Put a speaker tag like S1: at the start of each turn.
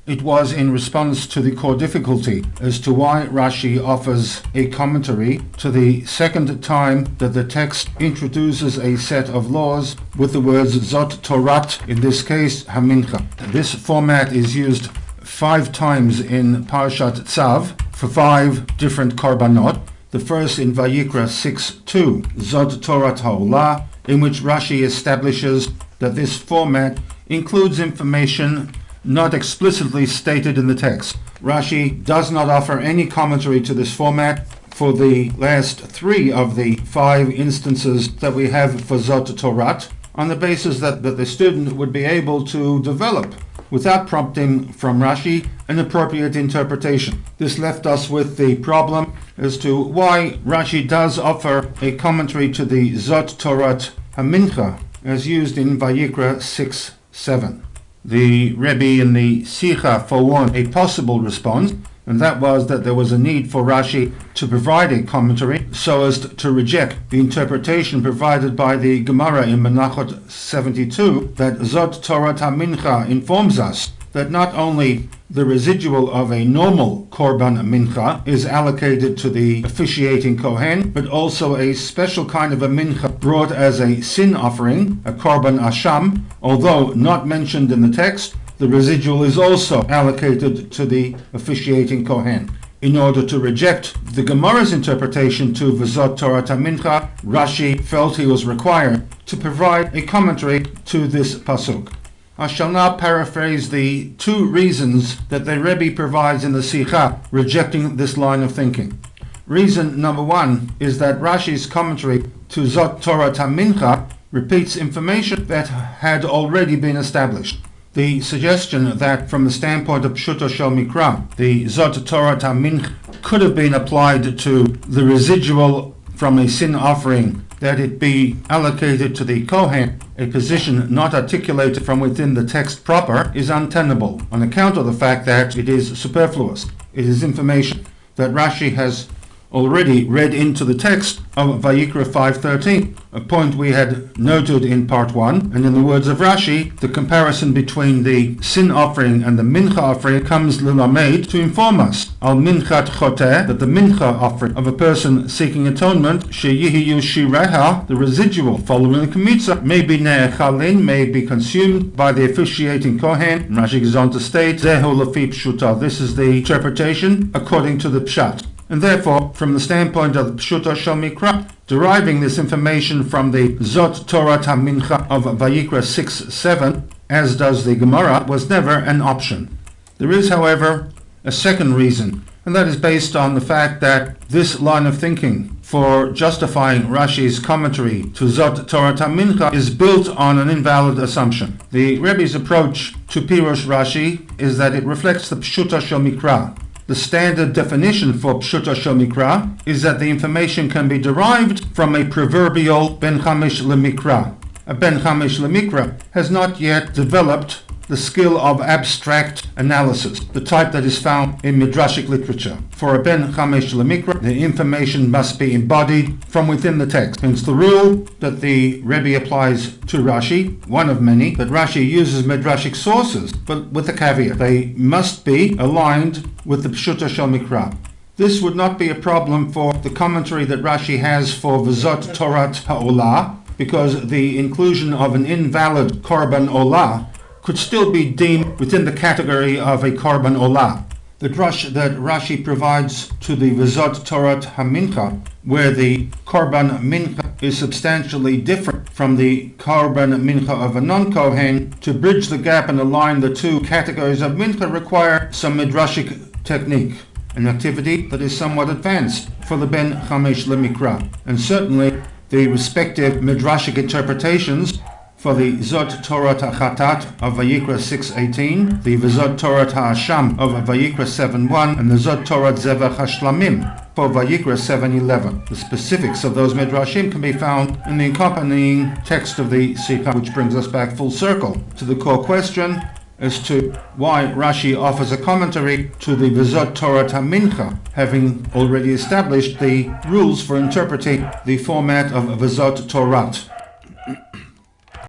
S1: It was in response to the core difficulty as to why Rashi offers a commentary to the second time that the text introduces a set of laws with the words Zot Torat, in this case Hamincha. This format is used 5 times in Parashat Tzav for 5 different korbanot. The first in Vayikra 6:2, Zot Torat Ha'olah, in which Rashi establishes that this format includes information not explicitly stated in the text. Rashi does not offer any commentary to this format for the last 3 of the 5 instances that we have for Zot Torat, on the basis that the student would be able to develop, without prompting from Rashi, an appropriate interpretation. This left us with the problem as to why Rashi does offer a commentary to the Zot Torat Hamincha as used in Vayikra 6:7. The Rebbe in the SICHAH forewarned a possible response, and that was that there was a need for Rashi to provide a commentary so as to reject the interpretation provided by the Gemara in Naleket 72, that Zot Torat HaMincha informs us that not only the residual of a normal Korban Mincha is allocated to the officiating Kohen, but also a special kind of a Mincha brought as a sin offering, a Korban Asham. Although not mentioned in the text, the residual is also allocated to the officiating Kohen. In order to reject the Gemara's interpretation to V'zot Torat HaMincha, Rashi felt he was required to provide a commentary to this pasuk. I shall now paraphrase the 2 reasons that the Rebbe provides in the SICHAH rejecting this line of thinking. Reason number 1 is that Rashi's commentary to Zot Torat HaMincha repeats information that had already been established. The suggestion that from the standpoint of Pshuto Shel Mikra, the Zot Torat HaMincha could have been applied to the residual from a sin offering, that it be allocated to the Kohen, a position not articulated from within the text proper, is untenable on account of the fact that it is superfluous. It is information that Rashi has already read into the text of Vayikra 5:13, a point we had noted in part 1, and in the words of Rashi, the comparison between the sin offering and the mincha offering comes lilamed, to inform us al minchat choteh, that the mincha offering of a person seeking atonement, sheyihiyu shireha, the residual following the kmitza, may be ne'echalin, may be consumed by the officiating kohen. Rashi goes on to state, zehu lefi pshuta, this is the interpretation according to the pshat. And therefore, from the standpoint of Pshuto Shel Mikra, deriving this information from the Zot Torat HaMincha of Vayikra 6:7, as does the Gemara, was never an option. There is, however, a second reason, and that is based on the fact that this line of thinking for justifying Rashi's commentary to Zot Torat HaMincha is built on an invalid assumption. The Rebbe's approach to Pirush Rashi is that it reflects the Pshuto Shel Mikra. The standard definition for Pshuto Shel Mikra is that the information can be derived from a proverbial Ben Chamish LeMikra. A Ben Chamish LeMikra has not yet developed the skill of abstract analysis, the type that is found in Midrashic literature. For a Ben Chamish LeMikra, the information must be embodied from within the text. Hence the rule that the Rebbe applies to Rashi, one of many, that Rashi uses Midrashic sources, but with a caveat. They must be aligned with the Pshuto Shel Mikra. This would not be a problem for the commentary that Rashi has for V'zot Torat Ha'olah, because the inclusion of an invalid Korban Olah could still be deemed within the category of a Korban Olah. The drush that Rashi provides to the V'zot Torat HaMincha, where the Korban Mincha is substantially different from the Korban Mincha of a non-Kohen, to bridge the gap and align the 2 categories of Mincha require some Midrashic technique, an activity that is somewhat advanced for the Ben Chamish LeMikra, and certainly the respective Midrashic interpretations for the Zot Torat HaChatat of Vayikra 6:18, the V'zot Torat HaAsham of Vayikra 7:1, and the Zot Torat Zevach HaShlamim for Vayikra 7:11. The specifics of those Midrashim can be found in the accompanying text of the SICHAH, which brings us back full circle to the core question as to why Rashi offers a commentary to the V'zot Torat HaMincha, having already established the rules for interpreting the format of V'zot Torat.